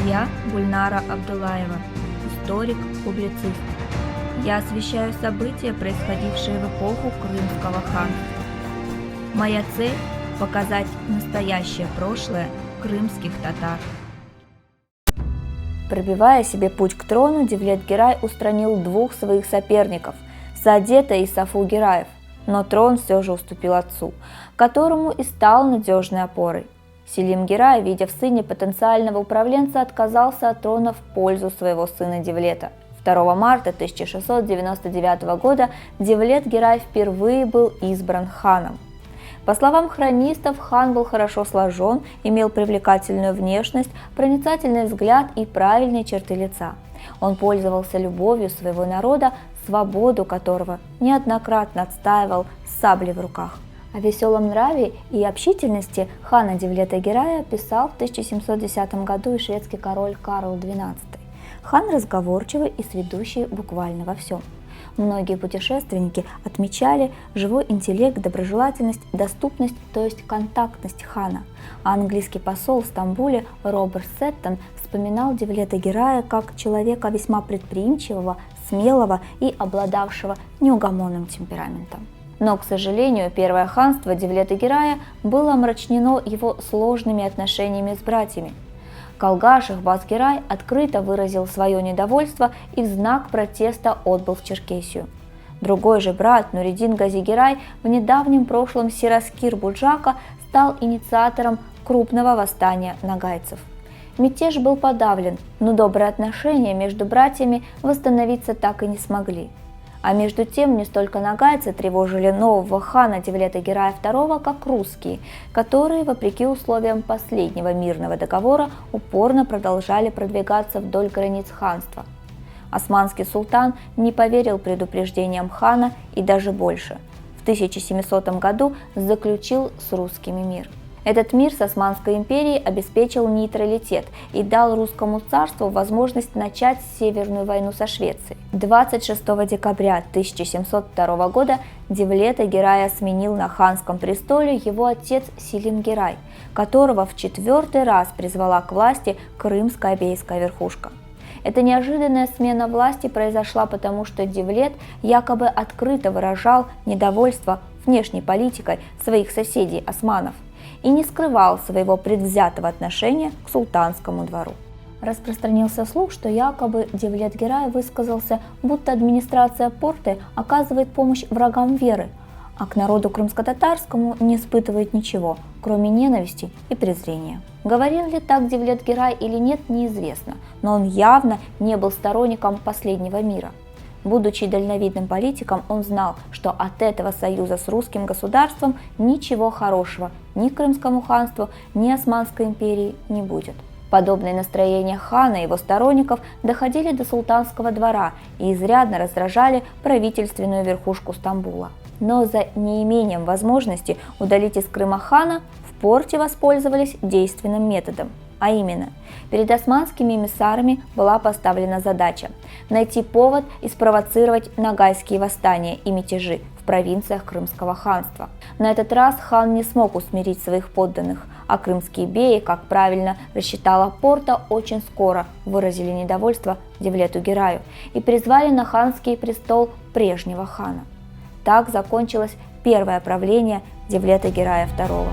Я Гульнара Абдуллаева, историк, публицист. Я освещаю события, происходившие в эпоху Крымского ханства. Моя цель – показать настоящее прошлое крымских татар. Пробивая себе путь к трону, Девлет-Герай устранил двух своих соперников – Саадета и Сафу-Гераев, но трон все же уступил отцу, которому и стал надежной опорой. Селим-Герай, видя в сыне потенциального управленца, отказался от трона в пользу своего сына Девлета. 2 марта 1699 года Девлет-Герай впервые был избран ханом. По словам хронистов, хан был хорошо сложен, имел привлекательную внешность, проницательный взгляд и правильные черты лица. Он пользовался любовью своего народа, свободу которого неоднократно отстаивал с саблей в руках. О веселом нраве и общительности хана Девлета-Герая писал в 1710 году и шведский король Карл XII. Хан разговорчивый и сведущий буквально во всем. Многие путешественники отмечали живой интеллект, доброжелательность, доступность, то есть контактность хана. А английский посол в Стамбуле Роберт Сеттон вспоминал Девлета-Герая как человека весьма предприимчивого, смелого и обладавшего неугомонным темпераментом. Но, к сожалению, первое ханство Девлета-Герая было омрачнено его сложными отношениями с братьями. Калгаш Базгерай открыто выразил свое недовольство и в знак протеста отбыл в Черкесию. Другой же брат Нуридин Гази-Герай, в недавнем прошлом Сираскир Буджака, стал инициатором крупного восстания нагайцев. Мятеж был подавлен, но добрые отношения между братьями восстановиться так и не смогли. А между тем не столько нагайцы тревожили нового хана Девлета-Герая II, как русские, которые, вопреки условиям последнего мирного договора, упорно продолжали продвигаться вдоль границ ханства. Османский султан не поверил предупреждениям хана и даже больше. В 1700 году заключил с русскими мир. Этот мир с Османской империей обеспечил нейтралитет и дал русскому царству возможность начать Северную войну со Швецией. 26 декабря 1702 года Девлета-Герая сменил на ханском престоле его отец Селим-Герай, которого в 4-й раз призвала к власти крымская бейская верхушка. Эта неожиданная смена власти произошла потому, что Девлет якобы открыто выражал недовольство внешней политикой своих соседей османов и не скрывал своего предвзятого отношения к султанскому двору. Распространился слух, что якобы Девлет-Герай высказался, будто администрация Порты оказывает помощь врагам веры, а к народу крымско-татарскому не испытывает ничего, кроме ненависти и презрения. Говорил ли так Девлет-Герай или нет, неизвестно, но он явно не был сторонником последнего мира. Будучи дальновидным политиком, он знал, что от этого союза с русским государством ничего хорошего ни Крымскому ханству, ни Османской империи не будет. Подобные настроения хана и его сторонников доходили до султанского двора и изрядно раздражали правительственную верхушку Стамбула. Но за неимением возможности удалить из Крыма хана в Порте воспользовались действенным методом. А именно, перед османскими эмиссарами была поставлена задача найти повод и спровоцировать нагайские восстания и мятежи в провинциях Крымского ханства. На этот раз хан не смог усмирить своих подданных, а крымские беи, как правильно рассчитала Порта, очень скоро выразили недовольство Девлету-Гераю и призвали на ханский престол прежнего хана. Так закончилось первое правление Девлета-Герая II.